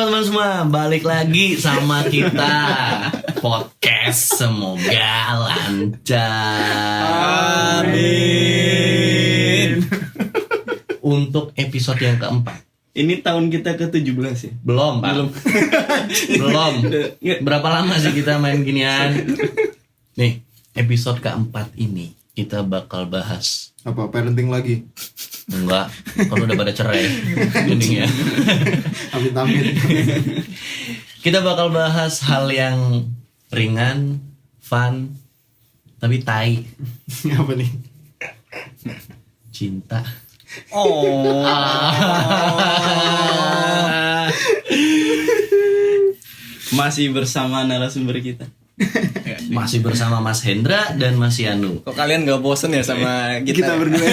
teman-teman semua, balik lagi sama kita podcast semoga lancar. Amin. Untuk episode yang keempat. Ini tahun kita ke-17 ya? Belum, Pak. Belum. Berapa lama sih kita main ginian? Nih, episode keempat ini kita bakal bahas apa, parenting lagi? enggak, kalau udah pada cerai endingnya. Amit-amit. Kita bakal bahas hal yang ringan, fun, tapi tai. Apa nih? Cinta. Oh. Masih bersama narasumber kita. Masih bersama Mas Hendra dan Mas Yanu. Kok kalian gak bosen ya sama kita? Kita berdua.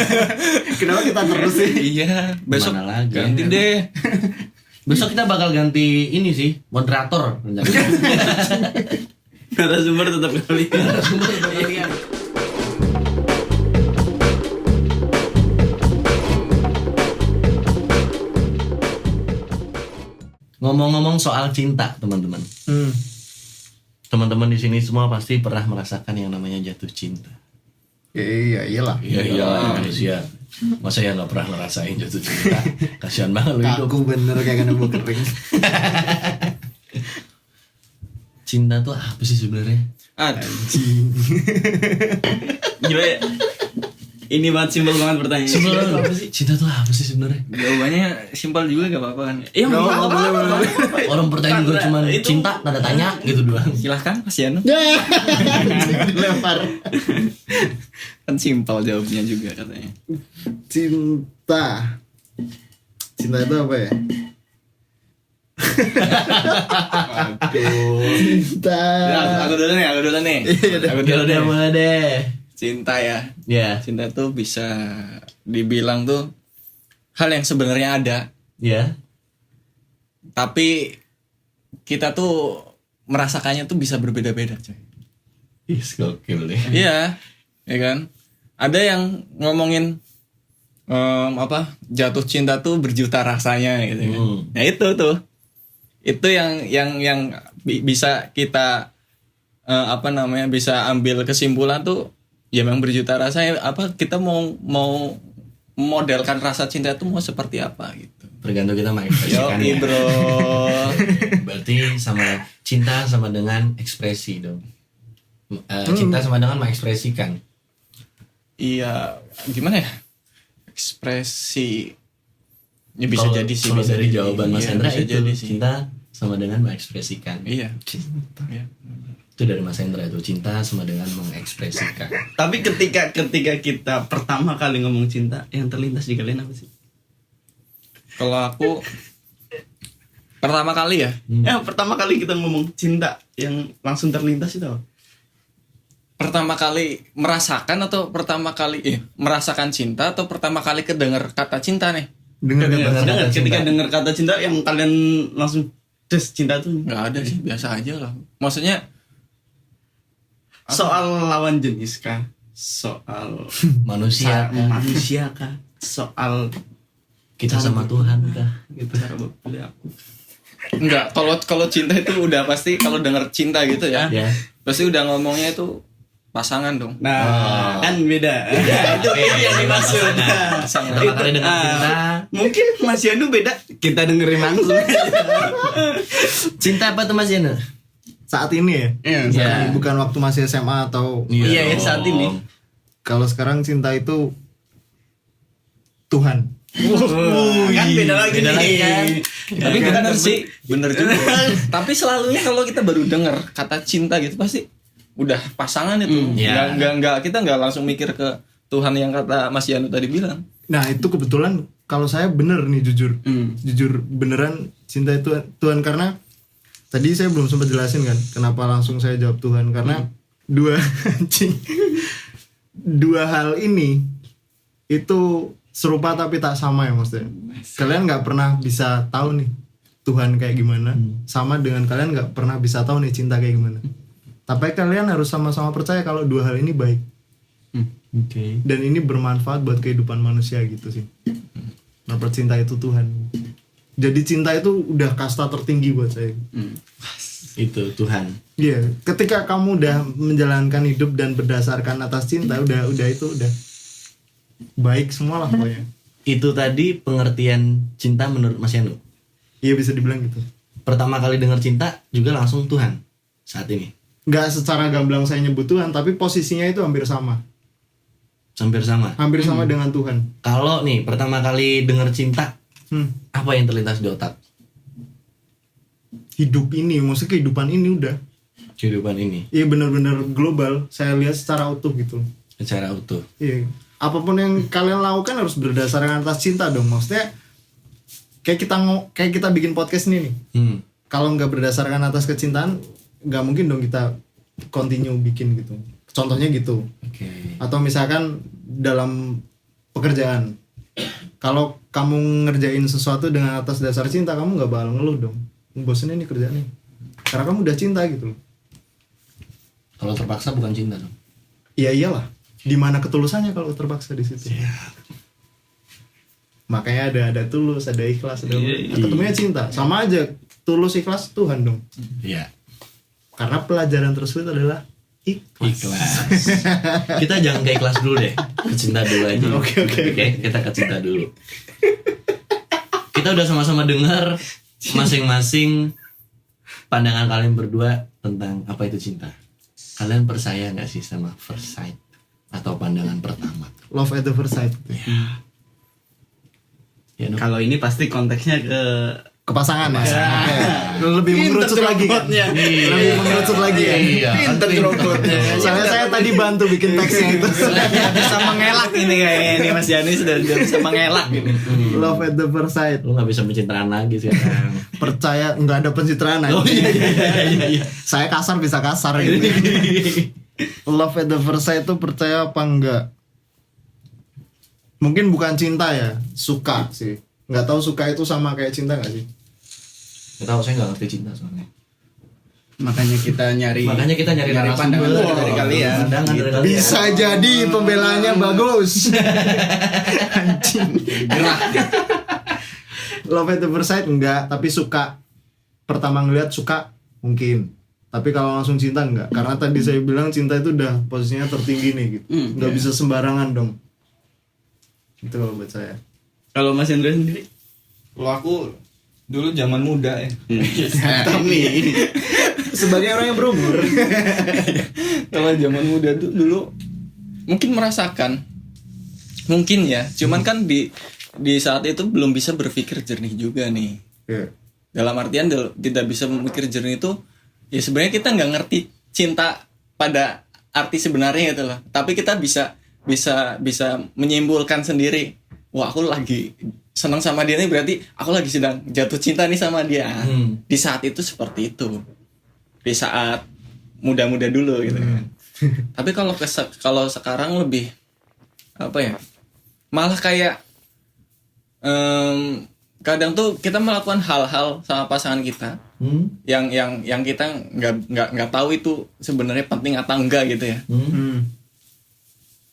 Kenapa kita terus sih? Iya, besok Mana lagi? ganti deh. Besok kita bakal ganti ini sih, moderator. Narasumber tetap kalian. Ngomong-ngomong soal cinta, teman-teman. Teman-teman di sini semua pasti pernah merasakan yang namanya jatuh cinta. Iyalah. Iya, manusia. Masa ya nggak pernah ngerasain jatuh cinta? Kasihan banget lu hidup. Aku bener kayak kena bau kering. Cinta tuh apa sih sebenarnya? Anjing. Gila ya. Ini banget simpel banget pertanyaan. Sebenarnya apa sih? Cinta tuh apa sih sebenarnya? Jawabannya simpel juga gak apa-apa kan? Iya, Nggak boleh. Orang pertanyaan juga cuma Itu- cinta tanda tanya gitu doang. Silahkan Mas Yanu. Dilempar. Kan simpel jawabnya juga katanya. Cinta. Cinta itu apa ya? Cinta. Ya, aku dulu nih. Aku dulu Udah nih. mulai deh. Cinta ya. Ya, Cinta tuh bisa dibilang tuh hal yang sebenarnya ada, ya. tapi kita tuh merasakannya tuh bisa berbeda-beda, coy. Ih, gokil deh. Iya, ya kan? Ada yang ngomongin jatuh cinta tuh berjuta rasanya gitu kan. Nah itu yang bisa kita bisa ambil kesimpulan tuh ya memang berjuta rasanya. Kita mau modelkan rasa cinta itu mau seperti apa gitu. Tergantung kita mengekspresikannya. Yoi bro. Berarti sama cinta sama dengan ekspresi dong. Cinta sama dengan mengekspresikan. Iya, gimana ya? Ekspresi. Ya bisa Kalau- jadi sih. Kalau Bisa dari jadi. jawaban Mas Iya, Hendra bisa itu jadi sih. cinta sama dengan mengekspresikan. Iya. Cinta. Iya. Itu dari Mas Hendra itu cinta sama dengan mengekspresikan. Tapi ketika kita pertama kali ngomong cinta, yang terlintas di kalian apa sih? Kalau aku pertama kali ya, Yang pertama kali kita ngomong cinta, yang langsung terlintas itu apa? pertama kali merasakan atau pertama kali merasakan cinta atau pertama kali kedengar kata cinta nih? Dengar kata Ketika dengar kata cinta yang kalian langsung cinta tuh Nggak ada sih, biasa aja lah. Maksudnya soal lawan jenis kah? Soal Manusia kah? manusia kah? Soal Kita sama Tuhan kah? gitu cara pilih aku. enggak, kalau cinta itu udah pasti kalau dengar cinta gitu ya. Ya. Pasti udah ngomongnya itu pasangan dong. Nah, kan beda. Itu yang dimaksud. Pertama kali dengar cinta. Mungkin Mas Yanu beda. Kita dengerin langsung. Cinta apa tuh Mas Yanu? saat ini ya. Iya. Bukan waktu masih SMA atau Iya, ya, saat ini. kalau sekarang cinta itu Tuhan. Kan beda lagi Beda nih. lagi kan? Tapi bener sih, bener juga. Tapi selalunya kalau kita baru dengar kata cinta gitu pasti udah pasangan itu. Iya. Kita nggak langsung mikir ke Tuhan yang kata Mas Yanu tadi bilang. Nah itu kebetulan kalau saya bener nih jujur beneran cinta itu Tuhan, karena tadi saya belum sempat jelasin kan kenapa langsung saya jawab Tuhan, karena dua hal ini itu serupa tapi tak sama ya maksudnya. Kalian nggak pernah bisa tahu nih Tuhan kayak gimana, sama dengan kalian nggak pernah bisa tahu nih cinta kayak gimana. Tapi kalian harus sama-sama percaya kalau dua hal ini baik. Oke. Dan ini bermanfaat buat kehidupan manusia gitu sih. Nah, cinta itu Tuhan. Jadi cinta itu udah kasta tertinggi buat saya. Itu Tuhan. Iya, ketika kamu udah menjalankan hidup dan berdasarkan atas cinta, udah itu udah baik semua lah pokoknya. Itu tadi pengertian cinta menurut Mas Yanu. Iya, bisa dibilang gitu. Pertama kali dengar cinta juga langsung Tuhan saat ini. Nggak secara gamblang saya nyebut Tuhan, tapi posisinya itu hampir sama. Hampir sama. Hampir sama dengan Tuhan. Kalau nih pertama kali dengar cinta, apa yang terlintas di otak? Hidup ini, maksudnya kehidupan ini udah. Kehidupan ini Iya, benar-benar global. Saya lihat secara utuh gitu. secara utuh. Iya. Apapun yang kalian lakukan harus berdasarkan atas cinta dong. Maksudnya kayak kita bikin podcast ini nih. Kalau nggak berdasarkan atas kecintaan, nggak mungkin dong kita continue bikin gitu. Contohnya gitu. Oke. Atau misalkan dalam pekerjaan, kalau kamu ngerjain sesuatu dengan atas dasar cinta, kamu nggak bakal ngeluh dong. Bosan ini kerjaan nih. Karena kamu udah cinta gitu loh. Kalau terpaksa bukan cinta dong. Iya iyalah. Di mana ketulusannya kalau terpaksa di situ? Makanya ada tulus, ada ikhlas, ada ketemunya cinta. Sama aja, tulus ikhlas Tuhan dong. Iya. Karena pelajaran tersebut adalah Ikhlas. Kita jangan ke ikhlas dulu deh. Ke cinta dulu aja. Oke. Kita ke cinta dulu. Kita udah sama-sama dengar masing-masing pandangan kalian berdua tentang apa itu cinta. Kalian percaya nggak sih sama first sight atau pandangan pertama? love at the first sight. Ya, no? Kalau ini pasti konteksnya Ke pasangan ya. Lebih mengerucut lagi kan? Lebih mengerucut lagi ya. Pinter robotnya. Soalnya saya tadi bantu bikin teksnya itu. Bisa mengelak ini kayaknya ini Mas Yani sudah bisa mengelak ini. Love at the first sight. Lu nggak bisa pencitraan lagi sekarang. Percaya nggak ada pencitraan aja. Oh iya. Saya kasar bisa kasar gitu. Love at the first sight itu percaya apa enggak? Mungkin bukan cinta ya, suka sih. Nggak tahu suka itu sama kayak cinta nggak sih? Nggak tahu, saya nggak ngerti cinta soalnya. Makanya kita nyari narasumber pandangan dari kalian. Pandangan dari kalian. Bisa jadi pembelaannya bagus. Anjing. Gerak. Love at the first sight enggak, tapi suka. Pertama ngeliat suka mungkin. Tapi kalau langsung cinta enggak. Karena tadi saya bilang cinta itu udah posisinya tertinggi nih gitu. Nggak bisa sembarangan dong. Itu kalau buat saya. Kalau Mas Hendra sendiri? Kalau aku dulu zaman muda ya. Tapi sebagai orang yang berumur. Kalau zaman muda tuh dulu mungkin merasakan, mungkin ya. Cuman kan di saat itu belum bisa berpikir jernih juga nih. Yeah. Dalam artian tidak bisa memikir jernih itu, ya sebenarnya kita nggak ngerti cinta pada arti sebenarnya gitu loh. Tapi kita bisa menyimpulkan sendiri. Wah, aku lagi senang sama dia nih, berarti aku lagi sedang jatuh cinta nih sama dia. Di saat itu seperti itu. Di saat muda-muda dulu gitu kan. Tapi kalau sekarang lebih apa ya? Malah kayak kadang tuh kita melakukan hal-hal sama pasangan kita yang kita nggak tahu itu sebenarnya penting atau enggak gitu ya.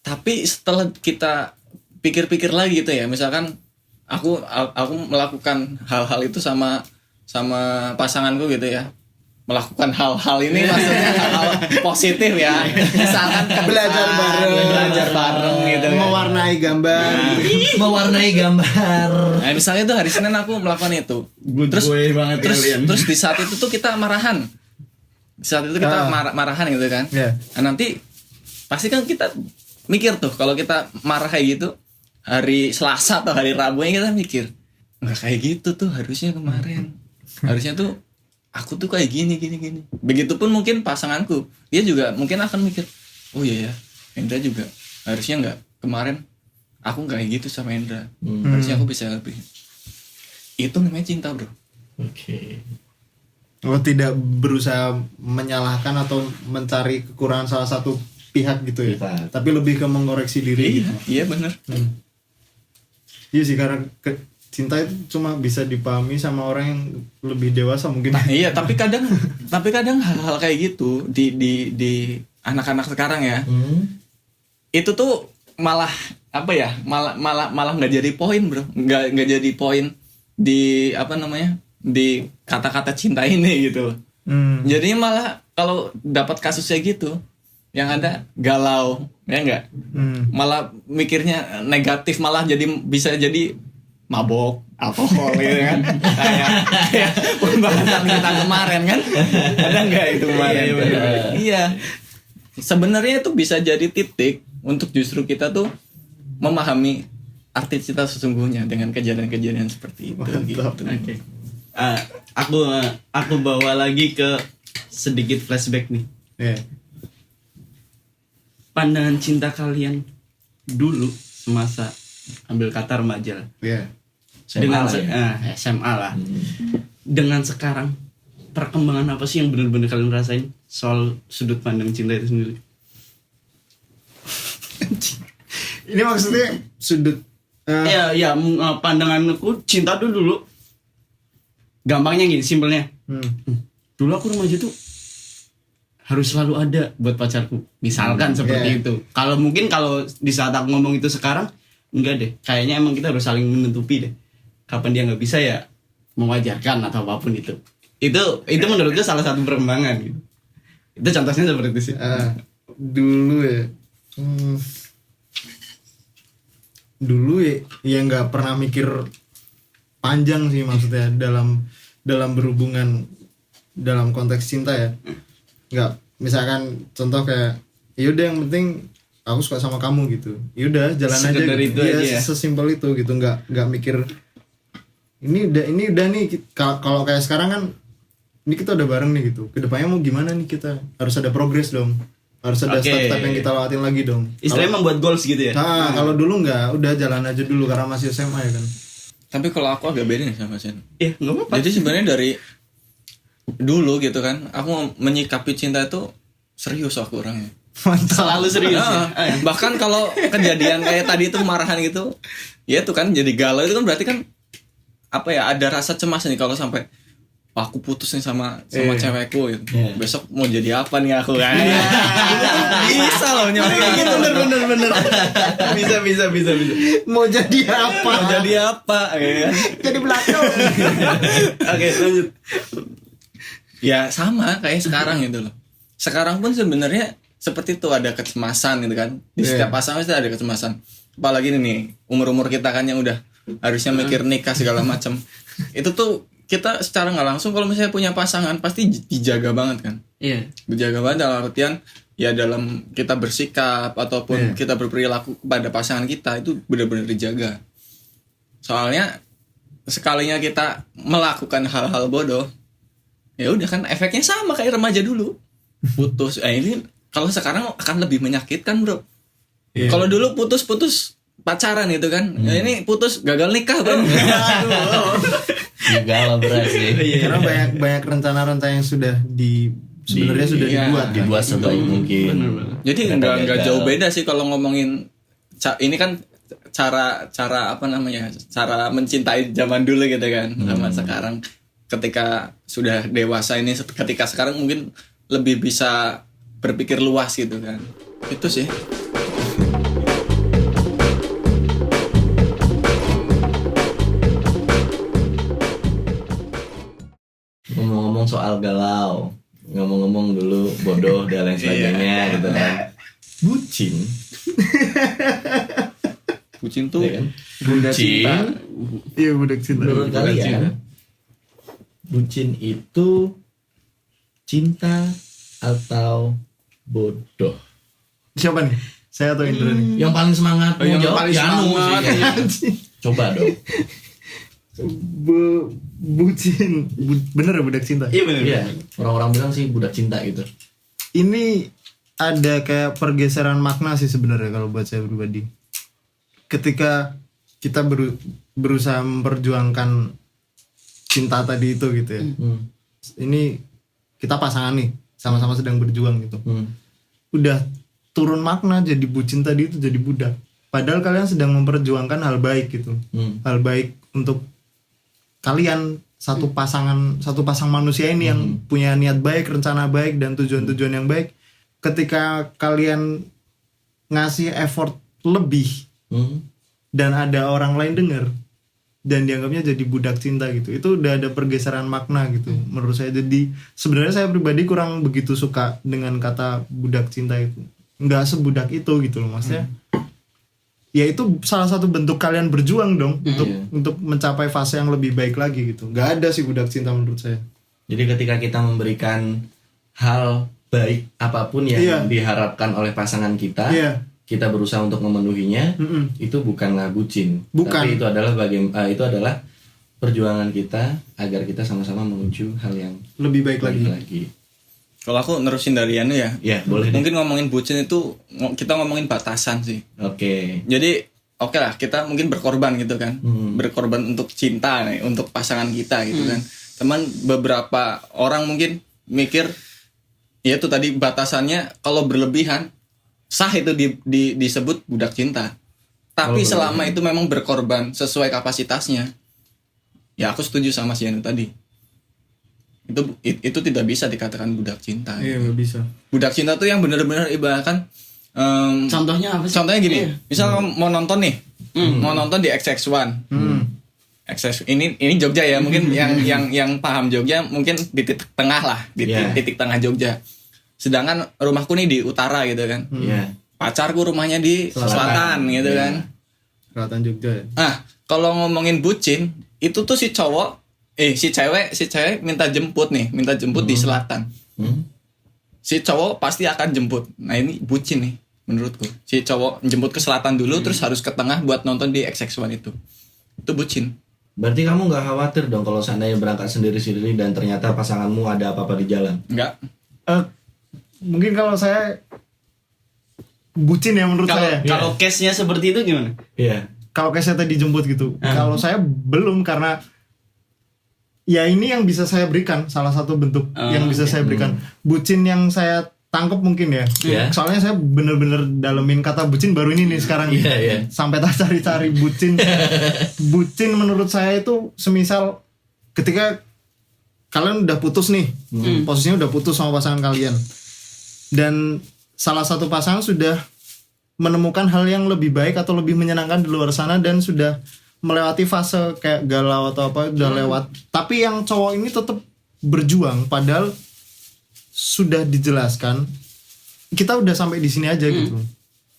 Tapi setelah kita pikir-pikir lagi gitu ya, misalkan aku melakukan hal-hal itu sama pasanganku gitu ya, melakukan hal-hal ini maksudnya hal-hal positif ya, misalkan Belajar bareng gitu kan. mewarnai gambar. Nah, misalnya tuh hari Senin aku melakukan itu, terus di saat itu tuh kita marahan, marahan gitu kan. Yeah. Nah, nanti pasti kan kita mikir tuh, kalau kita marah kayak gitu hari Selasa atau hari Rabu kita mikir, nggak kayak gitu tuh harusnya kemarin, harusnya tuh aku tuh kayak gini. Begitupun mungkin pasanganku, dia juga mungkin akan mikir, oh iya ya, Hendra juga harusnya nggak kemarin aku nggak kayak gitu sama Hendra, harusnya aku bisa lebih. Itu namanya cinta, bro. Oke. Oh, tidak berusaha menyalahkan atau mencari kekurangan salah satu pihak gitu ya, tapi lebih ke mengoreksi diri. Iya benar. Iya sih, karena cinta itu cuma bisa dipahami sama orang yang lebih dewasa mungkin. Nah, iya, tapi kadang hal-hal kayak gitu di anak-anak sekarang ya, itu tuh malah apa ya, malah nggak jadi poin, bro, nggak jadi poin di apa namanya di kata-kata cinta ini gitu. Jadi malah kalau dapat kasusnya gitu, yang ada galau, ya enggak? Malah mikirnya negatif, malah bisa jadi mabok, alkohol gitu kan. Kayak pembahasan kita kemarin kan. Ada enggak itu kemarin? Iya. Sebenarnya itu bisa jadi titik untuk justru kita tuh memahami arti cinta sesungguhnya dengan kejadian-kejadian seperti itu. Gitu. Oke. Aku bawa lagi ke sedikit flashback nih. Pandangan cinta kalian dulu semasa ambil kata remaja lah. Dengan SMA lah. Dengan sekarang perkembangan apa sih yang benar-benar kalian rasain soal sudut pandang cinta itu sendiri? Ini maksudnya sudut pandanganku cinta tuh dulu. Gampangnya gini, simpelnya. Dulu aku remaja tuh harus selalu ada buat pacarku. Misalkan seperti itu. Kalau di saat aku ngomong itu sekarang, enggak deh. Kayaknya emang kita harus saling menutupi deh. Kapan dia nggak bisa ya mewajarkan atau apapun itu. Itu menurutku salah satu perkembangan gitu. Itu contohnya seperti itu sih. Dulu ya. Dulu ya nggak pernah mikir panjang sih, maksudnya dalam berhubungan dalam konteks cinta ya. Nggak, misalkan contoh kayak yaudah yang penting aku suka sama kamu gitu, yaudah jalan sekedar aja itu gitu. aja ya. Sesimpel itu gitu, nggak mikir ini udah nih. Kalau kayak sekarang kan ini kita udah bareng nih gitu, kedepannya mau gimana nih, kita harus ada progres dong, harus ada step-step yang kita lewatin lagi dong. Istilahnya membuat goals gitu ya. Kalau dulu nggak, udah jalan aja dulu karena masih SMA ya kan. Tapi kalau aku agak beda nih sama Sen. Iya, nggak apa-apa. Jadi sebenarnya dari dulu gitu kan, aku menyikapi cinta itu serius aku orangnya. Selalu serius. Bahkan kalau kejadian kayak tadi itu marahan gitu, ya itu kan jadi galau, itu kan berarti kan apa ya, ada rasa cemas nih kalau sampai aku putus nih sama cewekku gitu. Besok mau jadi apa nih aku kan. Bisa loh nyampe gitu. Bener. Bisa. Mau jadi apa? Mau jadi apa ya kan? Jadi belakang. Oke, lanjut. Ya sama kayak sekarang gitu loh. Sekarang pun sebenarnya seperti itu, ada kecemasan gitu kan. Di setiap pasangan itu ada kecemasan. Apalagi nih umur-umur kita kan yang udah harusnya mikir nikah segala macam. Itu tuh kita secara nggak langsung kalau misalnya punya pasangan pasti dijaga banget kan. Iya. Dijaga banget dalam artian ya dalam kita bersikap ataupun kita berperilaku kepada pasangan kita itu benar-benar dijaga. Soalnya sekalinya kita melakukan hal-hal bodoh, ya udah kan efeknya sama kayak remaja dulu. Putus. Ini kalau sekarang akan lebih menyakitkan, bro. Kalau dulu putus pacaran gitu kan. Ya ini putus gagal nikah, bro. Gagal berarti. Karena banyak rencana-rencana yang sudah sebenarnya sudah dibuat sebaik mungkin. Jadi nggak jauh beda sih kalau ngomongin ini kan cara apa namanya, cara mencintai zaman dulu gitu kan, sama sekarang. Ketika sudah dewasa ini, ketika sekarang mungkin lebih bisa berpikir luas gitu kan. Itu sih. Ngomong-ngomong soal galau, ngomong-ngomong dulu bodoh dan lain sebagainya gitu kan. Bucin tuh Ya kan? bunda Bucin. cinta. Iya, budak cinta. Menurut kalian, bucin itu cinta atau bodoh? Siapa nih? Saya atau Indra nih? Yang paling semangat mau yang jawab paling Janu semangat. sih kayaknya. Coba dong. Bucin. Bener ya budak cinta? Iya benar. Iya, orang-orang bilang sih budak cinta gitu. Ini ada kayak pergeseran makna sih sebenarnya kalau buat saya pribadi. Ketika kita berusaha memperjuangkan cinta tadi itu gitu ya. Ini kita pasangan nih, sama-sama sedang berjuang gitu. Udah turun makna jadi bucin tadi itu jadi budak. Padahal kalian sedang memperjuangkan hal baik gitu. Hal baik untuk kalian, satu pasang manusia ini yang punya niat baik, rencana baik dan tujuan-tujuan yang baik. Ketika kalian ngasih effort lebih dan ada orang lain dengar, dan dianggapnya jadi budak cinta gitu. Itu udah ada pergeseran makna gitu menurut saya. Jadi sebenarnya saya pribadi kurang begitu suka dengan kata budak cinta itu. Nggak sebudak itu gitu loh maksudnya. Ya itu salah satu bentuk kalian berjuang dong untuk mencapai fase yang lebih baik lagi gitu. Nggak ada sih budak cinta menurut saya. Jadi ketika kita memberikan hal baik apapun yang diharapkan oleh pasangan kita, kita berusaha untuk memenuhinya, itu bukanlah bucin. Bukan. Tapi itu adalah itu adalah perjuangan kita agar kita sama-sama menuju hal yang Lebih baik lagi. Kalau aku nerusin dari Anu ya. Ya, boleh deh. Mungkin ngomongin bucin itu kita ngomongin batasan sih. Oke. Jadi oke lah, kita mungkin berkorban gitu kan. Berkorban untuk cinta nih, untuk pasangan kita gitu kan. Teman beberapa orang mungkin mikir ya itu tadi batasannya kalau berlebihan sah itu disebut budak cinta. Tapi selama itu memang berkorban sesuai kapasitasnya. Ya aku setuju sama si Yanu tadi. Itu tidak bisa dikatakan budak cinta. Iya, nggak bisa. Budak cinta tuh yang benar-benar ibaratkan Contohnya apa sih? contohnya gini, misal kamu mau nonton nih. Mau nonton di XX1. XX ini Jogja ya, mungkin yang paham Jogja mungkin di titik tengah lah, di titik tengah Jogja. Sedangkan rumahku nih di utara gitu kan. Pacarku rumahnya di selatan gitu kan. Selatan Jogja ya. Nah, kalau ngomongin bucin, itu tuh si cewek minta jemput di selatan. Si cowok pasti akan jemput. Nah, ini bucin nih menurutku. Si cowok jemput ke selatan dulu terus harus ke tengah buat nonton di XX1 itu. Itu bucin. Berarti kamu nggak khawatir dong kalau seandainya berangkat sendiri-sendiri dan ternyata pasanganmu ada apa-apa di jalan? Enggak. Mungkin kalau saya bucin ya menurut saya. Kalau case-nya seperti itu gimana? Iya. Kalau kayak saya tadi dijemput gitu. Kalau saya belum, karena ya ini yang bisa saya berikan, salah satu bentuk yang bisa saya berikan. Bucin yang saya tangkap mungkin ya. Soalnya saya bener-bener dalemin kata bucin baru ini nih sekarang. Sampai tak cari-cari bucin. Bucin menurut saya itu semisal ketika kalian udah putus nih, posisinya udah putus sama pasangan kalian, dan salah satu pasangan sudah menemukan hal yang lebih baik atau lebih menyenangkan di luar sana dan sudah melewati fase kayak galau atau apa, udah lewat, tapi yang cowok ini tetap berjuang padahal sudah dijelaskan kita udah sampai di sini aja gitu.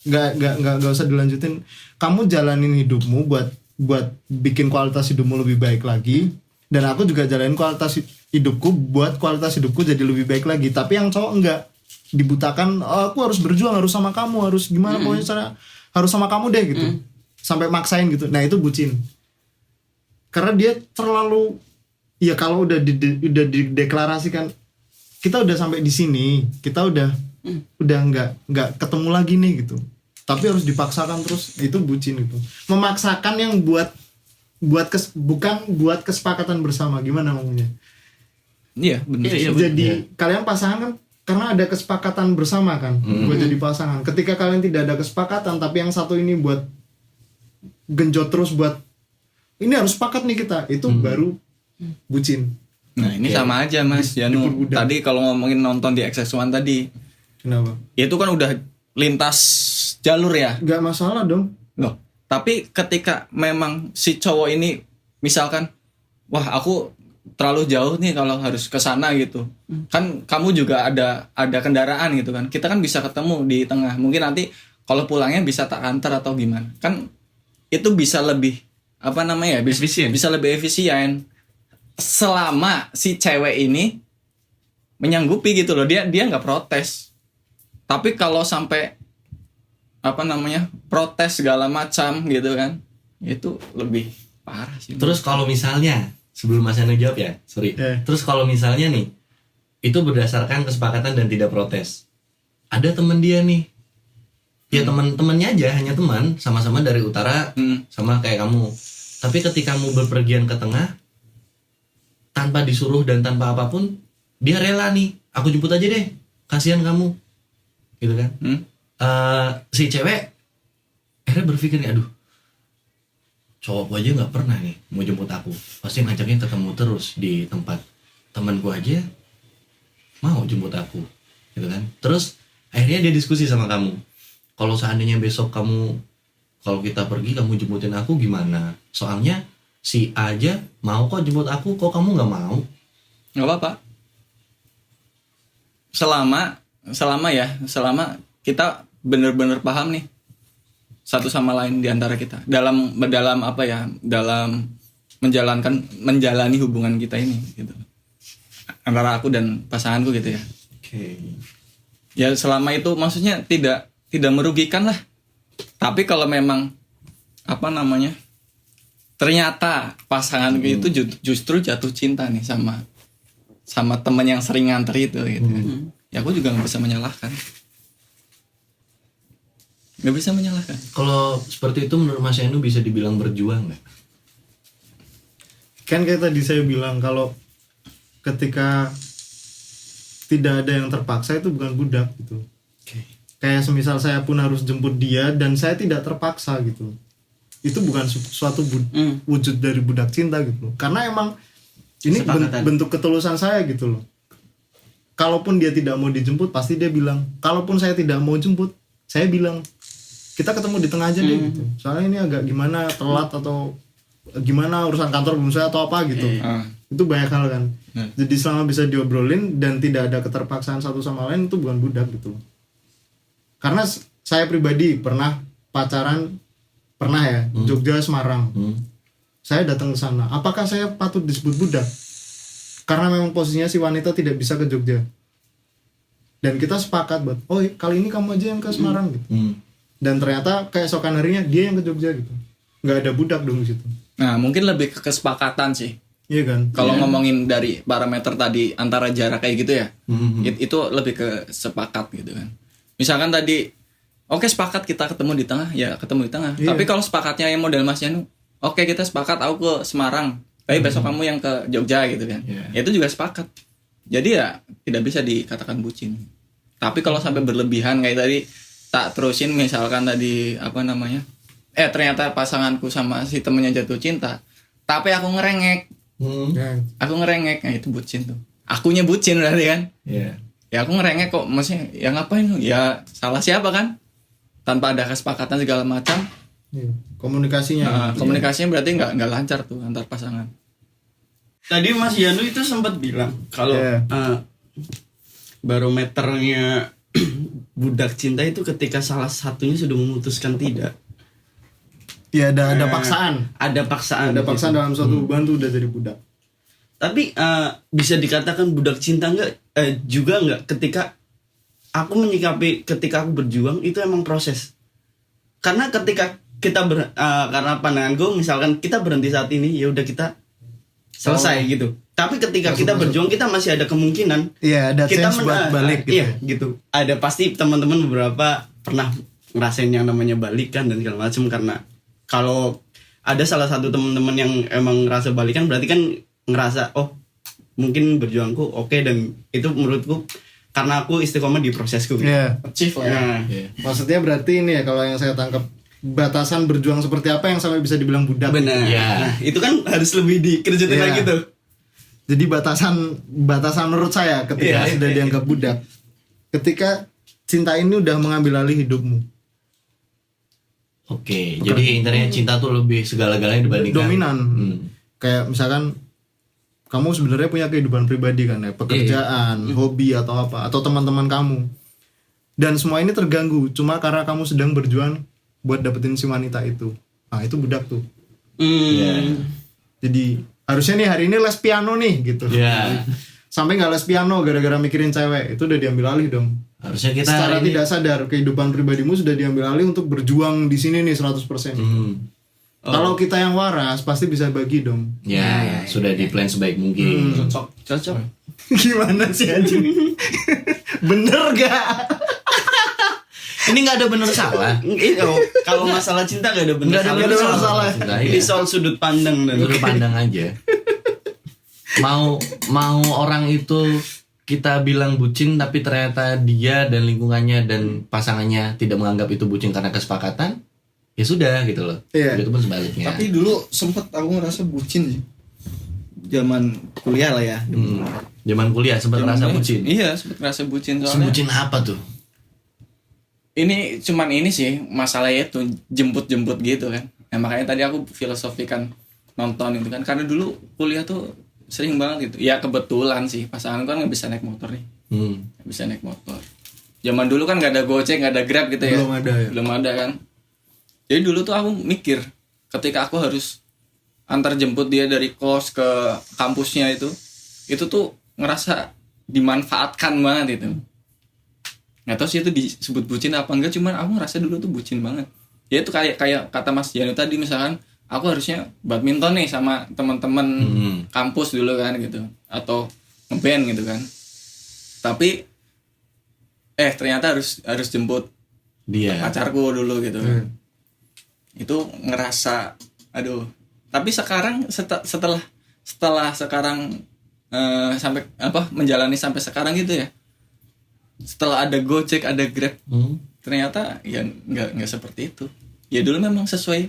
Nggak usah dilanjutin, kamu jalanin hidupmu buat bikin kualitas hidupmu lebih baik lagi, dan aku juga jalanin kualitas hidupku buat kualitas hidupku jadi lebih baik lagi. Tapi yang cowok enggak, dibutakan, aku harus berjuang, harus sama kamu, harus gimana pokoknya cara harus sama kamu deh gitu. Sampai maksain gitu. Nah, itu bucin. Karena dia terlalu, ya kalau udah dideklarasikan kita udah sampai di sini, kita udah nggak ketemu lagi nih gitu. Tapi harus dipaksakan terus, itu bucin gitu. Memaksakan yang bukan buat kesepakatan bersama, gimana ngomongnya? Iya, benar. Jadi kalian pasangan kan karena ada kesepakatan bersama kan, buat jadi pasangan. Ketika kalian tidak ada kesepakatan, tapi yang satu ini buat genjot terus buat ini harus sepakat nih kita, itu baru bucin. Nah, ini sama aja Mas Yanu. Tadi kalau ngomongin nonton di XX1 tadi. Kenapa? Itu kan udah lintas jalur ya. Gak masalah dong. Loh, tapi ketika memang si cowok ini misalkan, wah aku terlalu jauh nih kalau harus ke sana gitu. Kan kamu juga ada kendaraan gitu kan. Kita kan bisa ketemu di tengah. Mungkin nanti kalau pulangnya bisa tak antar atau gimana. Kan itu bisa lebih bisa lebih efisien selama si cewek ini menyanggupi gitu loh. Dia nggak protes. Tapi kalau sampai protes segala macam gitu kan, itu lebih parah sih. Terus kalau misalnya, sebelum Mas Anu jawab ya, sorry. Terus kalau misalnya nih, itu berdasarkan kesepakatan dan tidak protes. Ada temen dia nih, ya teman-temannya aja, hanya teman, sama-sama dari utara, sama kayak kamu. Tapi ketika kamu berpergian ke tengah, tanpa disuruh dan tanpa apapun, dia rela nih, aku jemput aja deh, kasihan kamu, gitu kan? Si cewek akhirnya berpikir, aduh, cowokku aja nggak pernah nih mau jemput aku, pasti ngajaknya ketemu terus di tempat temanku aja mau jemput aku, gitu kan? Terus akhirnya dia diskusi sama kamu, kalau seandainya besok kalau kita pergi kamu jemputin aku gimana? Soalnya si A aja mau kok jemput aku, kok kamu nggak mau? Nggak apa-apa. Selama kita benar-benar paham nih satu sama lain di antara kita dalam apa ya, dalam menjalani hubungan kita ini gitu, antara aku dan pasanganku gitu ya. Oke. Ya selama itu maksudnya tidak merugikan lah. Tapi kalau memang apa namanya, ternyata pasanganku itu justru jatuh cinta nih sama teman yang sering nganter itu gitu kan. Ya aku juga nggak bisa menyalahkan. Kalau seperti itu menurut Mas Enu bisa dibilang berjuang nggak? Kan kayak tadi saya bilang kalau ketika tidak ada yang terpaksa itu bukan budak gitu. Kayak semisal saya pun harus jemput dia dan saya tidak terpaksa gitu, itu bukan suatu wujud dari budak cinta gitu loh. Karena emang ini bentuk ketulusan saya gitu loh. Kalaupun dia tidak mau dijemput pasti dia bilang, kalaupun saya tidak mau jemput saya bilang kita ketemu di tengah aja deh gitu, soalnya ini agak gimana, telat atau gimana, urusan kantor belum saya atau apa gitu. Itu banyak hal kan. Jadi selama bisa diobrolin dan tidak ada keterpaksaan satu sama lain, itu bukan budak gitu. Karena saya pribadi pernah pacaran, pernah ya, Jogja Semarang. Saya datang ke sana, apakah saya patut disebut budak? Karena memang posisinya si wanita tidak bisa ke Jogja dan kita sepakat buat, oh kali ini kamu aja yang ke Semarang gitu. Dan ternyata keesokan harinya dia yang ke Jogja gitu. Nggak ada budak dong di situ. Nah mungkin lebih ke kesepakatan sih. Iya kan. Kalau ngomongin dari parameter tadi antara jarak kayak gitu ya, itu lebih ke sepakat gitu kan. Misalkan tadi, oke sepakat kita ketemu di tengah, ya ketemu di tengah. Tapi kalau sepakatnya yang model Mas Yanu, oke kita sepakat aku ke Semarang, tapi besok kamu yang ke Jogja gitu kan. Ya, itu juga sepakat. Jadi ya tidak bisa dikatakan bucin. Tapi kalau sampai berlebihan kayak tadi, tak terusin misalkan tadi apa namanya, ternyata pasanganku sama si temennya jatuh cinta, tapi aku ngerengek. Aku ngerengek, nah itu bucin tuh. Akunya bucin berarti kan. Ya aku ngerengek kok, maksudnya ya ngapain lu? Ya salah siapa kan? Tanpa ada kesepakatan segala macam. Komunikasinya. Komunikasinya berarti nggak lancar tuh antar pasangan. Tadi Mas Yanu itu sempat bilang kalau barometernya budak cinta itu ketika salah satunya sudah memutuskan tidak. Ya ada paksaan. Ada paksaan. Ada paksaan dalam suatu hubungan tuh udah jadi budak. Tapi bisa dikatakan budak cinta juga nggak ketika aku menyikapi, ketika aku berjuang itu emang proses. Karena ketika kita karena pandanganku misalkan kita berhenti saat ini, ya udah kita selesai gitu. Tapi ketika kita berjuang kita masih ada kemungkinan. Iya, ada kita chance buat balik gitu. Iya, gitu. Ada pasti teman-teman beberapa pernah ngerasain yang namanya balikan dan segala macam, karena kalau ada salah satu teman-teman yang emang ngerasa balikan berarti kan ngerasa oh mungkin berjuangku oke, dan itu menurutku karena aku istiqomah di prosesku gitu. Achieve lah ya. Maksudnya berarti ini ya, kalau yang saya tangkap, batasan berjuang seperti apa yang sampai bisa dibilang budak. Benar. Nah, itu kan harus lebih dikerjain lagi tuh. Jadi batasan menurut saya ketika sudah dianggap budak, ketika cinta ini udah mengambil alih hidupmu. Oke, jadi intinya cinta tuh lebih segala-galanya dibandingkan dominan. Kayak misalkan kamu sebenarnya punya kehidupan pribadi kan ya, pekerjaan, hobi atau apa, atau teman-teman kamu. Dan semua ini terganggu cuma karena kamu sedang berjuang buat dapetin si wanita itu. Nah, itu budak tuh. Jadi harusnya nih hari ini les piano nih gitu. Sampai nggak les piano gara-gara mikirin cewek, itu udah diambil alih dong. Harusnya kita secara tidak sadar kehidupan pribadimu sudah diambil alih untuk berjuang di sini nih 100%. Kalau kita yang waras pasti bisa bagi dong. Sudah di plan sebaik mungkin. Cocok. Gimana sih anjing? Bener gak? Ini nggak ada benar salah. Kalau masalah cinta nggak ada benar salah. Ini soal sudut pandang dan sudut pandang aja. Mau orang itu kita bilang bucin tapi ternyata dia dan lingkungannya dan pasangannya tidak menganggap itu bucin karena kesepakatan, ya sudah gitu loh. Itu pun sebaliknya. Tapi dulu sempet aku ngerasa bucin sih. Zaman kuliah lah ya. Zaman kuliah sempat ngerasa bucin. Iya, sempat ngerasa bucin soalnya. Bucin apa tuh? Ini cuman ini sih masalahnya itu jemput-jemput gitu kan. Nah, makanya tadi aku filosofikan nonton itu kan, karena dulu kuliah tuh sering banget gitu. Ya kebetulan sih pasangan kan nggak bisa naik motor nih, nggak bisa naik motor. Zaman dulu kan nggak ada Gojek, nggak ada Grab gitu ya, Belum ada ya. belum ada kan. Jadi dulu tuh aku mikir ketika aku harus antar jemput dia dari kos ke kampusnya itu tuh ngerasa dimanfaatkan banget itu. Nggak tahu sih itu disebut bucin apa enggak, cuman aku ngerasa dulu tuh bucin banget. Ya itu kayak kata Mas Janu tadi, misalkan aku harusnya badminton nih sama teman-teman kampus dulu kan gitu, atau ngeband gitu kan. Tapi ternyata harus jemput Dia. pacarku dulu gitu kan. Itu ngerasa aduh. Tapi sekarang setelah sekarang sampai menjalani sampai sekarang gitu ya. Setelah ada Gojek, ada Grab, ternyata ya nggak seperti itu. Ya dulu memang sesuai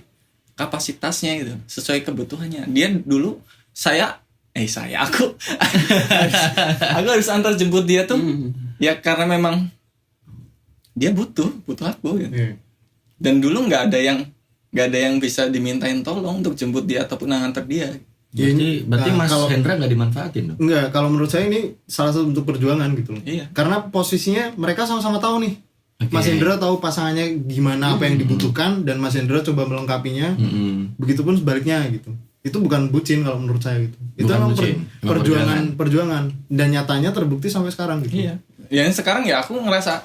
kapasitasnya gitu, sesuai kebutuhannya. Dia dulu aku harus antar jemput dia tuh ya karena memang dia butuh aku gitu. Dan dulu nggak ada yang bisa dimintain tolong untuk jemput dia ataupun nganter dia. Berarti Nah, Mas Hendra nggak dimanfaatin dong? Enggak, kalau menurut saya ini salah satu bentuk perjuangan gitu loh. Iya. Karena posisinya mereka sama-sama tahu nih. Oke. Mas Hendra tahu pasangannya gimana apa yang dibutuhkan dan Mas Hendra coba melengkapinya. Begitupun sebaliknya gitu. Itu bukan bucin kalau menurut saya gitu. Itu Bukan emang bucin, emang perjuangan dan nyatanya terbukti sampai sekarang gitu. Iya. Yang sekarang ya aku ngerasa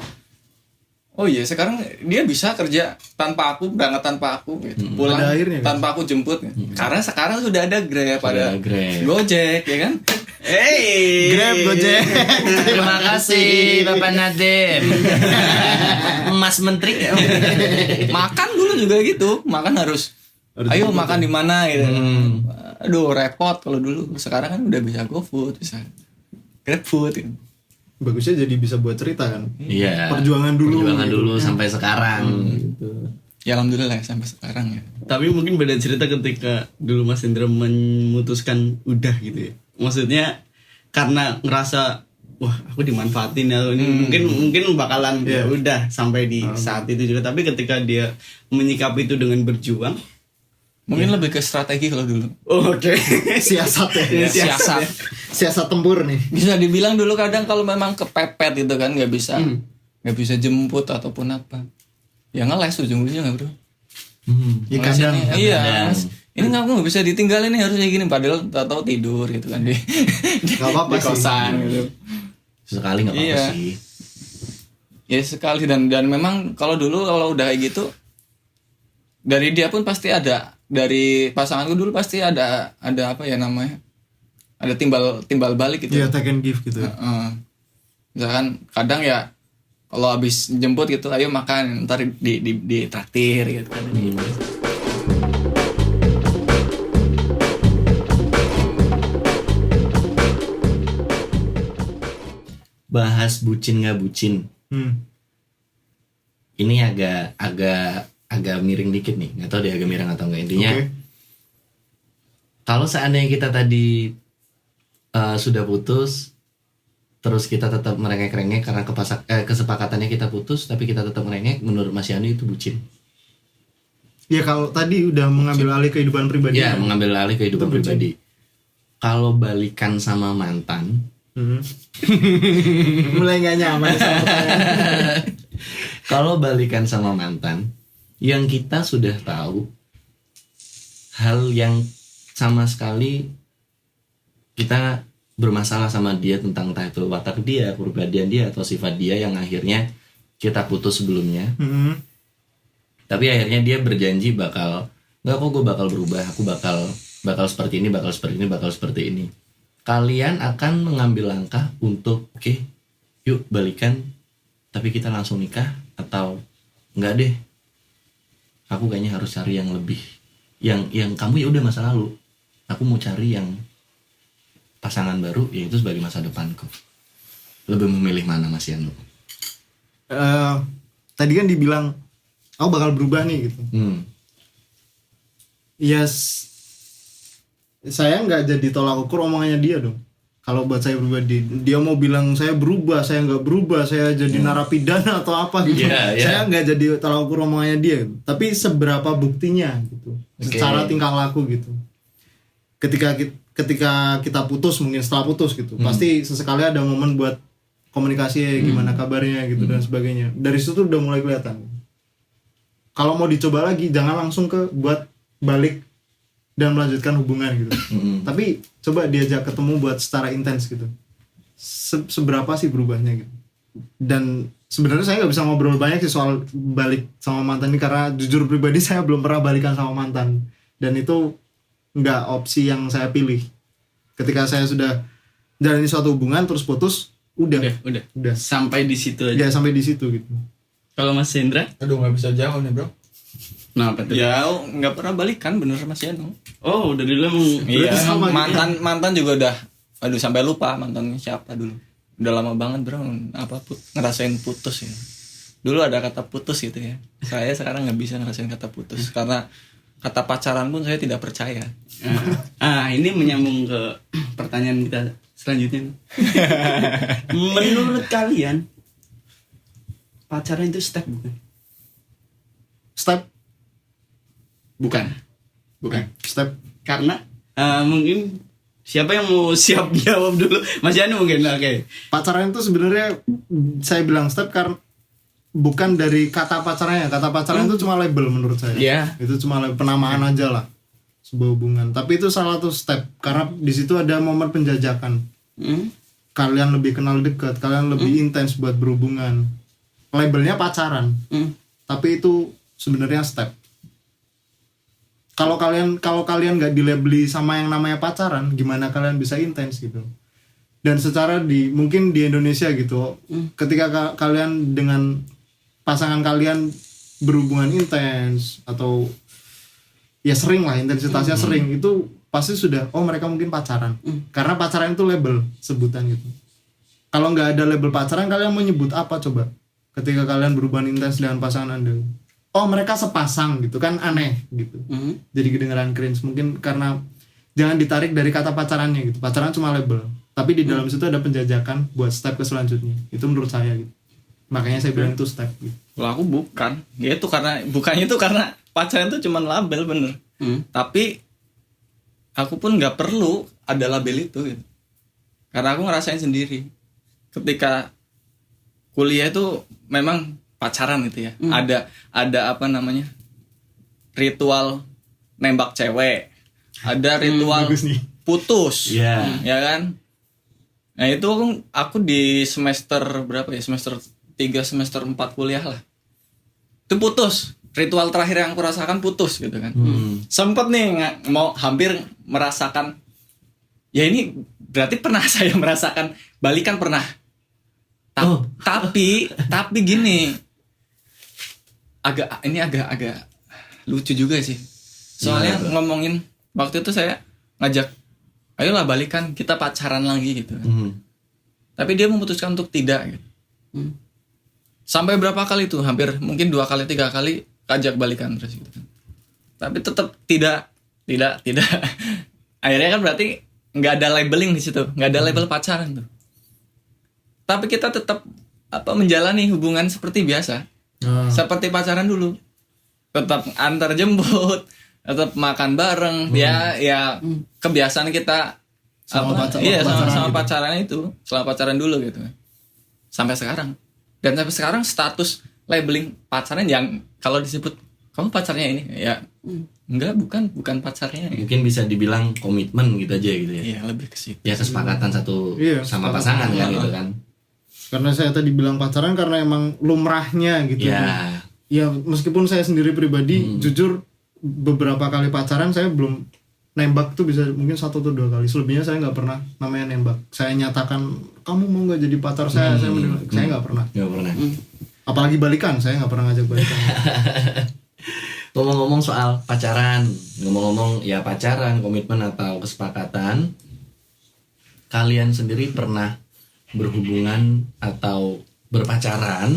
oh iya sekarang dia bisa kerja tanpa aku, berangkat tanpa aku gitu. Pulang Pada akhirnya, kan? tanpa aku jemput gitu. Karena sekarang sudah ada Grab, ada Grab. Gojek ya kan. Hey, Grab, Gojek. Terima kasih Bapak Nadiem. Mas Menteri. makan dulu juga gitu, makan harus ayo makan di mana gitu. Aduh repot kalau dulu. Sekarang kan udah bisa GoFood, bisa GrabFood gitu. Bagusnya jadi bisa buat cerita kan. Iya. Perjuangan dulu sampai sekarang. Gitu. Ya alhamdulillah sampai sekarang ya. Tapi mungkin beda cerita ketika dulu Mas Hendra memutuskan udah gitu ya. Maksudnya karena ngerasa wah aku dimanfaatin ya ini mungkin bakalan ya udah sampai di saat itu juga. Tapi ketika dia menyikapi itu dengan berjuang, Mungkin lebih ke strategi kalau dulu. Oke. Siasat ya. Siasat. Siasat tempur nih. Bisa dibilang dulu kadang kalau memang kepepet gitu kan nggak bisa jemput ataupun apa. Ya ngeles ujung-ujungnya bro. Ya kadang. Iya. Ini nggak bisa ditinggalin nih harusnya gini. Padahal tahu tidur gitu kan di Gak apa-apa di kosan gitu. Sekali nggak apa-apa Iya. sih. Ya sekali dan memang kalau dulu kalau udah kayak gitu dari dia pun pasti ada, dari pasanganku dulu pasti ada apa ya namanya, ada timbal balik gitu. Iya, take and give gitu. Misalkan kadang ya kalau habis jemput gitu ayo makan ntar di traktir gitu kan. Bahas bucin nggak bucin. Ini agak miring dikit nih, nggak tahu dia agak miring atau enggak. Intinya kalau seandainya kita tadi sudah putus, terus kita tetap merengek-rengek karena kesepakatannya kita putus, tapi kita tetap merengek, menurut Mas Yani itu bucin. Ya kalau tadi udah mengambil alih kehidupan pribadi. Ya, mengambil alih kehidupan pribadi. Kalau balikan sama mantan, mulai nggak nyaman sama pertanyaan. kalau balikan sama mantan, yang kita sudah tahu hal yang sama sekali kita bermasalah sama dia tentang entah itu watak dia, kepribadian dia, atau sifat dia yang akhirnya kita putus sebelumnya. Tapi akhirnya dia berjanji bakal nggak kok, gue bakal berubah, aku bakal seperti ini, bakal seperti ini, bakal seperti ini. Kalian akan mengambil langkah untuk oke, yuk balikan, tapi kita langsung nikah, atau enggak deh, aku kayaknya harus cari yang lebih, yang kamu ya udah masa lalu, aku mau cari yang pasangan baru, yaitu sebagai masa depanku. Lebih memilih mana Mas Yanu? Tadi kan dibilang aku bakal berubah nih gitu. Saya nggak jadi tolak ukur omongannya dia dong. Kalau buat saya pribadi, dia mau bilang saya berubah, saya nggak berubah, saya jadi narapidana atau apa gitu. Saya nggak jadi tolak ukur omongannya dia. Tapi seberapa buktinya gitu, secara tingkah laku gitu. ketika kita putus, mungkin setelah putus gitu, pasti sesekali ada momen buat komunikasi, gimana kabarnya gitu dan sebagainya. Dari situ tuh udah mulai kelihatan. Kalau mau dicoba lagi, jangan langsung ke buat balik dan melanjutkan hubungan gitu. Tapi coba diajak ketemu buat secara intens gitu. Seberapa sih berubahnya gitu. Dan sebenarnya saya nggak bisa ngobrol banyak sih soal balik sama mantan ini, karena jujur pribadi saya belum pernah balikan sama mantan, dan itu nggak opsi yang saya pilih. Ketika saya sudah jalani suatu hubungan terus putus, udah sampai di situ aja. Ya sampai di situ gitu. Kalau Mas Hendra? Aduh nggak bisa jawab nih bro. Kenapa tuh? Ya nggak pernah balikan, bener Mas Yano. Oh udah dulu emang. Iya, sama gitu. mantan juga udah, aduh sampai lupa mantannya siapa dulu. Udah lama banget bro, ngerasain putus ya. Dulu ada kata putus gitu ya. Saya sekarang nggak bisa ngerasain kata putus karena kata pacaran pun saya tidak percaya. Ini menyambung ke pertanyaan kita selanjutnya. Menurut kalian pacaran itu step bukan? Step Bukan. step Karena mungkin siapa yang mau siap jawab dulu? Mas Yanu mungkin. Oke. pacaran itu sebenarnya saya bilang step karena bukan dari kata pacarannya. Kata pacaran itu cuma label menurut saya. Iya. Itu cuma penamaan aja lah sebuah hubungan. Tapi itu salah satu step karena di situ ada momen penjajakan. Kalian lebih kenal dekat, kalian lebih intens buat berhubungan. Labelnya pacaran. Tapi itu sebenarnya step. Kalau kalian nggak dilabeli sama yang namanya pacaran, gimana kalian bisa intens gitu? Dan secara mungkin di Indonesia gitu, ketika kalian dengan pasangan kalian berhubungan intens atau ya sering lah, intensitasnya sering, itu pasti sudah mereka mungkin pacaran. Karena pacaran itu label sebutan gitu. Kalau nggak ada label pacaran, kalian mau nyebut apa coba? Ketika kalian berhubungan intens dengan pasangan Anda, mereka sepasang gitu kan, aneh gitu. Jadi kedengeran cringe mungkin karena jangan ditarik dari kata pacarannya gitu. Pacaran cuma label, tapi di dalam situ ada penjajakan buat step ke selanjutnya. Itu menurut saya gitu. Makanya saya bilang itu step gitu. Kalau aku bukan, ya itu karena pacaran itu cuma label bener. Tapi aku pun nggak perlu ada label itu gitu. Karena aku ngerasain sendiri. Ketika kuliah itu memang pacaran gitu ya. Ada apa namanya? Ritual nembak cewek. Ada ritual putus. Iya. Ya kan? Nah, itu aku di semester berapa ya? Semester 3, semester 4 kuliah lah. Itu putus. Ritual terakhir yang aku rasakan putus gitu kan. Sempet nih mau hampir merasakan, ya ini berarti pernah saya merasakan balikan pernah. Tapi gini, agak lucu juga sih. Soalnya ngomongin waktu itu saya ngajak, ayolah balikan, kita pacaran lagi gitu. Tapi dia memutuskan untuk tidak gitu. Sampai berapa kali tuh? Hampir mungkin 2 kali 3 kali ajak balikan terus gitu. Tapi tetap tidak. Akhirnya kan berarti nggak ada labeling di situ, nggak ada label pacaran tuh. Tapi kita tetap menjalani hubungan seperti biasa. Seperti pacaran dulu. Tetap antar jemput, tetap makan bareng, ya kebiasaan kita sama pacaran itu, selama pacaran dulu gitu. Sampai sekarang. Dan sampai sekarang status labeling pacaran yang kalau disebut kamu pacarnya ini, ya enggak, bukan pacarnya. Mungkin bisa dibilang komitmen gitu aja gitu ya. Iya, lebih ke situ. Ya kesepakatan satu sama pasangan kan gitu kan. Karena saya tadi bilang pacaran karena emang lumrahnya gitu. Ya meskipun saya sendiri pribadi jujur beberapa kali pacaran saya belum nembak tuh, bisa mungkin 1 atau 2 kali. Selebihnya saya nggak pernah namanya nembak. Saya nyatakan kamu mau nggak jadi pacar saya saya nggak pernah. Apalagi balikan, saya nggak pernah ngajak balikan. Ngomong-ngomong soal pacaran, ya pacaran, komitmen atau kesepakatan, kalian sendiri pernah berhubungan atau berpacaran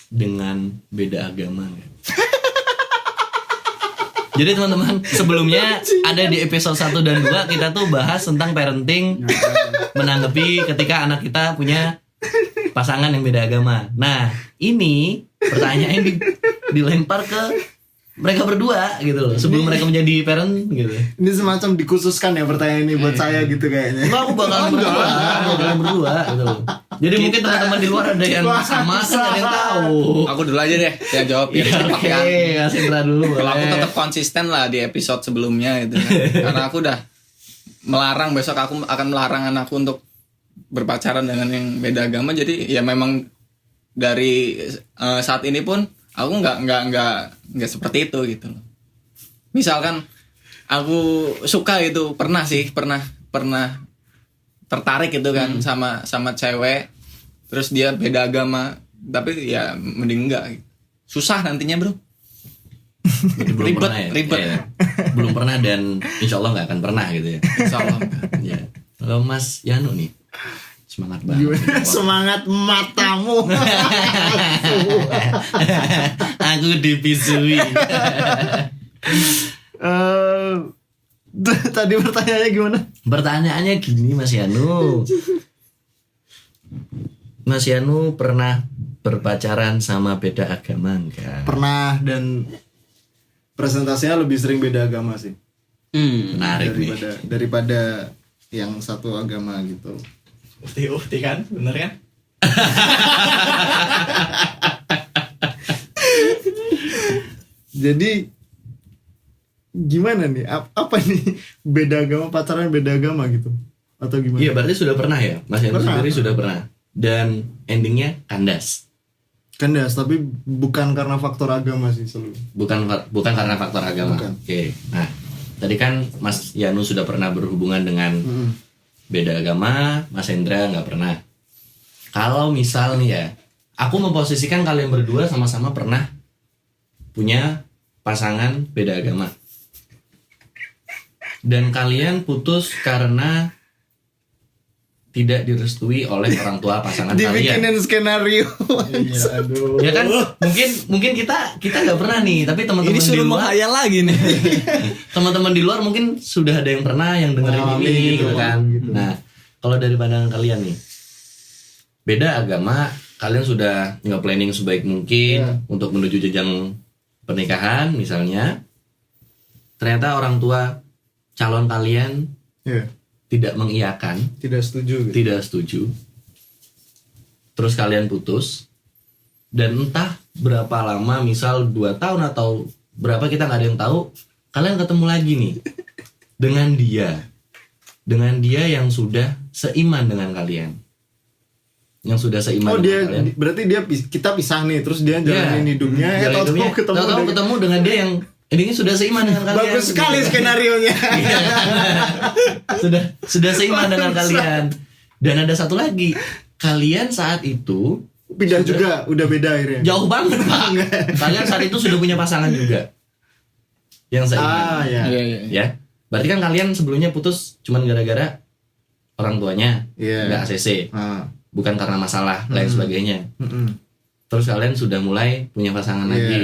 dengan beda agama nggak? Jadi teman-teman, sebelumnya ada di episode 1 dan 2 kita tuh bahas tentang parenting, menanggapi ketika anak kita punya pasangan yang beda agama. Nah, ini pertanyaan dilempar ke mereka berdua gitu loh sebelum mereka menjadi parent gitu. Ini semacam dikhususkan ya pertanyaan ini buat saya gitu kayaknya. Enggak, aku bakalan berdua gitu loh. Jadi mungkin teman-teman di luar ada yang sama kan ada yang tahu. Aku dulu aja deh yang jawab ya. Oke, kasih Indra dulu. Kalau aku boleh. tetap konsisten lah di episode sebelumnya gitu kan. Karena aku udah melarang, besok aku akan melarang anakku untuk berpacaran dengan yang beda agama. Jadi ya memang dari saat ini pun aku nggak seperti itu gitu loh. Misalkan aku suka gitu, pernah tertarik gitu kan sama cewek, terus dia beda agama, tapi ya mending enggak. Susah nantinya bro. Jadi belum Ribet, pernah ya? ribet. Iya. Belum pernah dan insya Allah nggak akan pernah gitu ya. Insya Allah. Ya. Kalau Mas Yanu nih semangat banget. Gimana? Semangat matamu. Aku dipisui. Tadi pertanyaannya gimana? Pertanyaannya gini Mas Yanu. Mas Yanu pernah berpacaran sama beda agama enggak? Pernah, dan presentasinya lebih sering beda agama sih Menarik nih. daripada yang satu agama gitu. Ukti kan, bener kan? Jadi gimana nih? Apa nih beda agama, pacaran beda agama gitu? Atau gimana? Iya berarti sudah pernah ya Mas Yanu Pernah. sendiri sudah pernah. Dan endingnya kandas. Kandas, tapi bukan karena faktor agama sih selalu. Bukan karena faktor agama. Bukan. Oke. Nah, tadi kan Mas Yanu sudah pernah berhubungan dengan beda agama, Mas Hendra nggak pernah. Kalau misal nih ya, aku memposisikan kalian berdua sama-sama pernah punya pasangan beda agama. Dan kalian putus karena tidak direstui oleh orang tua pasangan kalian. Dibikinin skenario. Iya, aduh. Ya kan mungkin kita nggak pernah nih, tapi teman-teman Ini di suruh luar menghayal lagi nih. teman-teman di luar mungkin sudah ada yang pernah yang dengerin Mengalami ini gitu, gitu kan. gitu. Nah, kalau dari pandangan kalian nih, beda agama, kalian sudah nggak planning sebaik mungkin Ya. untuk menuju jenjang pernikahan misalnya, ternyata orang tua calon kalian Ya, tidak mengiyakan, tidak setuju gitu. tidak setuju, terus kalian putus, dan entah berapa lama, misal 2 tahun atau berapa kita nggak ada yang tahu, kalian ketemu lagi nih dengan dia yang sudah seiman dengan kalian, yang sudah seiman Oh, dengan dia kalian. berarti kita pisah nih, terus dia jalanin hidupnya, Jalan tahu-tahu hidupnya, ketemu tahu-tahu dengan- ketemu dengan dia yang ini sudah seiman dengan kalian. Bagus sekali skenarionya. Iya. sudah seiman dengan kalian. Dan ada satu lagi, kalian saat itu Pindah juga, udah beda akhirnya. jauh banget Pak. Kalian saat itu sudah punya pasangan juga yang seiman. Ya. Iya, iya. Ya, berarti kan kalian sebelumnya putus cuman gara-gara orang tuanya Iya. nggak ACC, Ah. bukan karena masalah lain sebagainya. Mm-mm. Terus kalian sudah mulai punya pasangan Iya. lagi,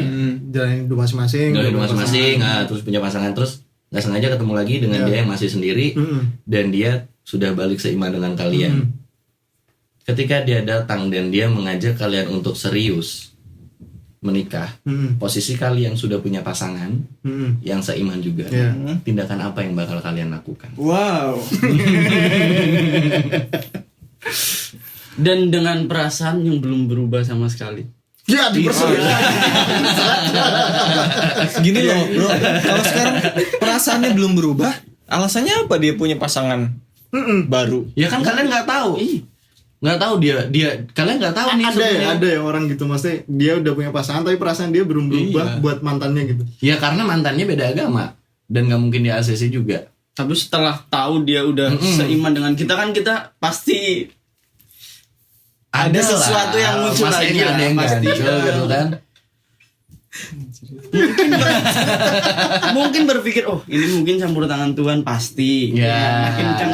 Jalanin hidup masing-masing. dari udah punya masing-masing, pasangan. terus punya pasangan, terus nggak sengaja ketemu lagi dengan Iya. dia yang masih sendiri, Mm-mm. dan dia sudah balik seiman dengan kalian. Ketika dia datang dan dia mengajak kalian untuk serius menikah, Mm-mm. posisi kalian sudah punya pasangan Mm-mm. yang seiman juga. Iya. Tindakan apa yang bakal kalian lakukan? Wow. Dan dengan perasaan yang belum berubah sama sekali. Ya, dipersulit. Gini loh bro, kalau sekarang perasaannya belum berubah, alasannya apa dia punya pasangan baru? Ya kan kalian nggak tahu, nggak tahu dia kalian nggak tahu nih Ada ya, sebenarnya. ada yang orang gitu, maksudnya dia udah punya pasangan tapi perasaan dia belum berubah Iya. buat mantannya gitu. Ya karena mantannya beda agama dan nggak mungkin di ACC juga. Tapi setelah tahu dia udah seiman dengan kita, kan kita pasti ada sesuatu yang muncul Pasti lagi ada lah, yang pasti. ganjel gitu kan. mungkin berpikir, oh ini mungkin campur tangan Tuhan pasti. Ya. Mungkin kan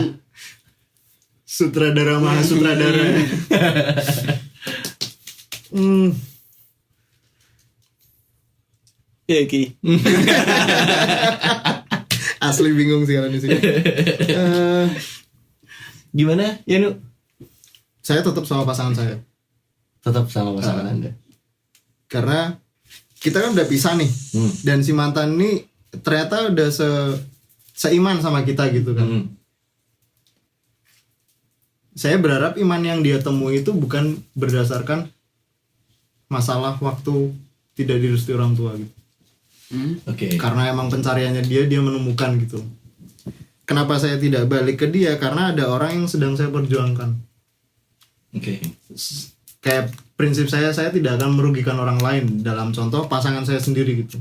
Sutradara maha sutradara. Ya Ki. Asli bingung sih kalau di sini. Gimana ya Nu? Saya tetap sama pasangan saya Tetap sama pasangan Anda. karena kita kan udah pisah nih. Dan si mantan ini ternyata udah seiman sama kita gitu kan. Saya berharap iman yang dia temui itu bukan berdasarkan masalah waktu tidak direstui orang tua gitu. Oke. Karena emang pencariannya dia menemukan gitu. Kenapa saya tidak balik ke dia? Karena ada orang yang sedang saya perjuangkan. Oke. Kayak prinsip saya tidak akan merugikan orang lain. Dalam contoh pasangan saya sendiri gitu.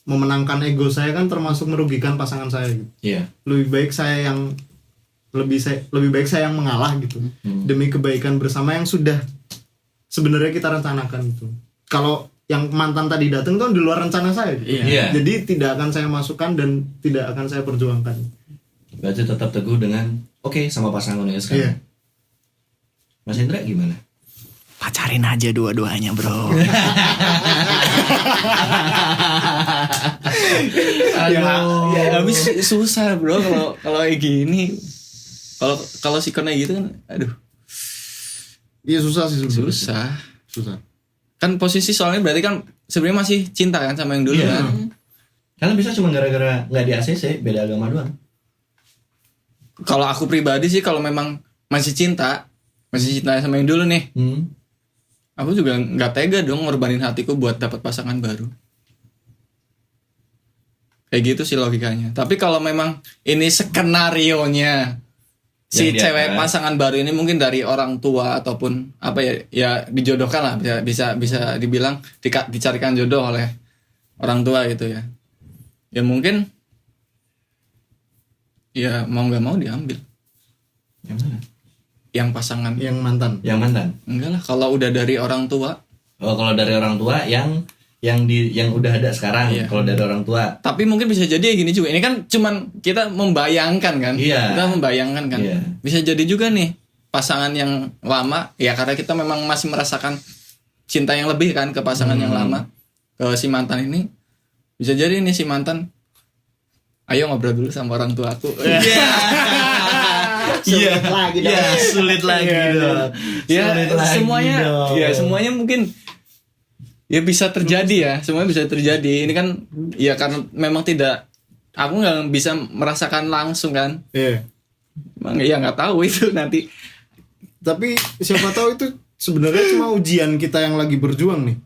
Memenangkan ego saya kan termasuk merugikan pasangan saya gitu. Iya. Lebih baik saya yang mengalah gitu. Demi kebaikan bersama yang sudah sebenarnya kita rencanakan gitu. Kalau yang mantan tadi datang kan di luar rencana saya gitu. Iya. Jadi tidak akan saya masukkan dan tidak akan saya perjuangkan. Berarti tetap teguh dengan oke sama pasangan ya sekarang. Iya. Mas Indra gimana? Pacarin aja dua-duanya, bro. Ya habis susah, bro, kalau kayak gini. Kalau sikonnya gitu kan, aduh. Iya susah sih sebenarnya. Susah. Kan posisi soalnya berarti kan sebenarnya masih cinta kan sama yang dulu Iya. kan. Karena bisa cuma gara-gara nggak di ACC, beda agama doang. Kalau aku pribadi sih kalau memang masih cinta sama yang dulu nih, aku juga nggak tega dong ngorbanin hatiku buat dapat pasangan baru. Kayak gitu sih logikanya. Tapi kalau memang ini skenarionya si Yang cewek dia- pasangan baru ini mungkin dari orang tua ataupun apa ya dijodohkan lah, bisa dibilang dicarikan jodoh oleh orang tua gitu ya. Ya mungkin ya mau nggak mau diambil Yang mana? yang pasangan. Yang mantan. Yang mantan. Enggak lah, kalau udah dari orang tua. Oh, kalau dari orang tua yang udah ada sekarang. Iya. Kalau dari orang tua. Tapi mungkin bisa jadi gini juga. Ini kan cuman kita membayangkan kan. Iya. Kita membayangkan kan. Iya. Bisa jadi juga nih pasangan yang lama, ya karena kita memang masih merasakan cinta yang lebih kan ke pasangan yang lama, ke si mantan ini. Bisa jadi nih si mantan, ayo ngobrol dulu sama orang tua aku. Iya. Sulit lagi dong. Ya Sulit lagi semuanya dong. ya semuanya mungkin ya bisa terjadi ya, semuanya bisa terjadi. Ini kan ya karena memang aku nggak bisa merasakan langsung kan. Iya. Emang ya nggak tahu itu nanti. Tapi siapa tahu itu sebenarnya cuma ujian kita yang lagi berjuang nih.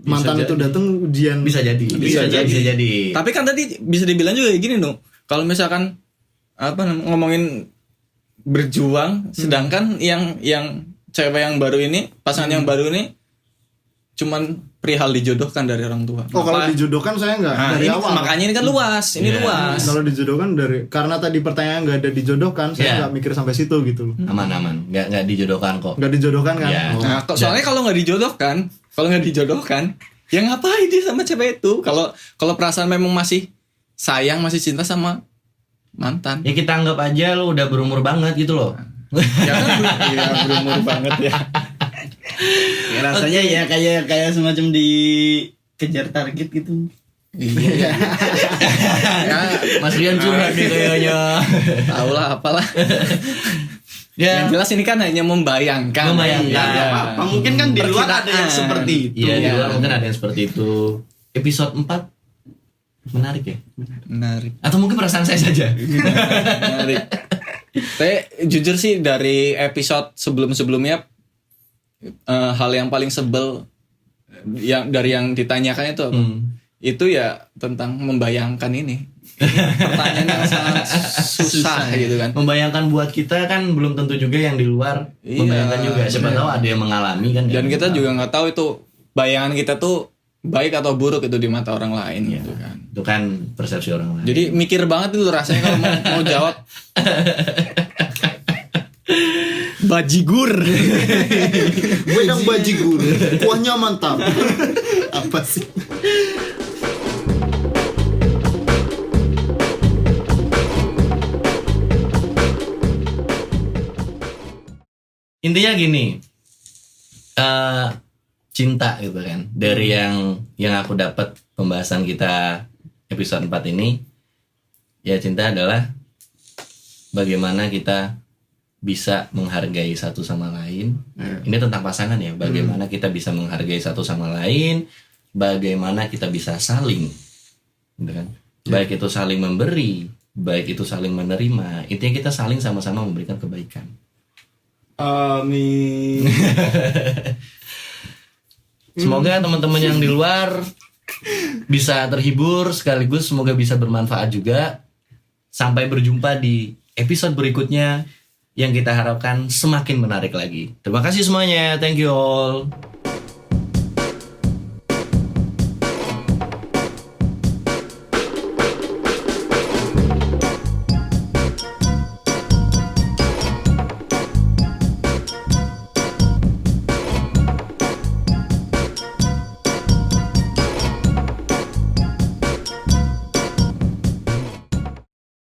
Mantan itu datang ujian. Bisa jadi. Bisa jadi. Tapi kan tadi bisa dibilang juga kayak gini dong. Kalau misalkan ngomongin berjuang, sedangkan yang cewek yang baru ini, pasangan yang baru ini cuman perihal dijodohkan dari orang tua. Oh, kalau dijodohkan saya enggak Nah, dari ini, awal. makanya ini kan luas, ini Iya. luas. Kalau dijodohkan karena tadi pertanyaan nggak ada dijodohkan, saya Iya. nggak mikir sampai situ gitu loh. Aman. Nggak dijodohkan kok. Nggak dijodohkan kan? Iya. Oh. Nah, soalnya kalau nggak dijodohkan, ya ngapain dia sama cewek itu? Kalau perasaan memang masih sayang, masih cinta sama mantan. Ya kita anggap aja lu udah berumur banget gitu loh. Ya kan berumur banget ya. Ya, rasanya ya kayak semacam dikejar target gitu. Iya. Ya, Mas Rian curhat nih kayaknya. tahu lah apalah. Ya. Yang jelas ini kan hanya membayangkan. Membayangkan. Iya. Apa mungkin kan di luar ada yang Perkiraan. seperti itu. Iya, di Iya. luar mungkin ada yang seperti itu. Episode 4 menarik ya? Menarik. Atau mungkin perasaan saya saja. Menarik. Tapi jujur sih dari episode sebelum-sebelumnya hal yang paling sebel yang dari yang ditanyakan itu apa? Itu ya tentang membayangkan ini. Pertanyaan yang sangat susah gitu kan. Membayangkan buat kita kan belum tentu juga yang di luar Iya, membayangkan juga. Siapa tahu ada yang mengalami kan. Dan ya, kita juga nggak tahu itu bayangan kita tuh baik atau buruk itu di mata orang lain gitu kan. itu kan persepsi orang lain. Jadi mikir banget itu rasanya kalau mau jawab. Bajigur. Wedang bajigur, kuahnya mantap. Apa sih? Intinya gini, cinta gitu kan. Dari yang aku dapat pembahasan kita episode 4 ini, ya cinta adalah bagaimana kita bisa menghargai satu sama lain. Ini tentang pasangan ya, bagaimana kita bisa menghargai satu sama lain, bagaimana kita bisa saling, gitu kan? Baik itu saling memberi, baik itu saling menerima. Intinya kita saling sama-sama memberikan kebaikan. Amin. Semoga teman-teman yang di luar bisa terhibur, sekaligus semoga bisa bermanfaat juga. Sampai berjumpa di episode berikutnya yang kita harapkan semakin menarik lagi. Terima kasih semuanya. Thank you all.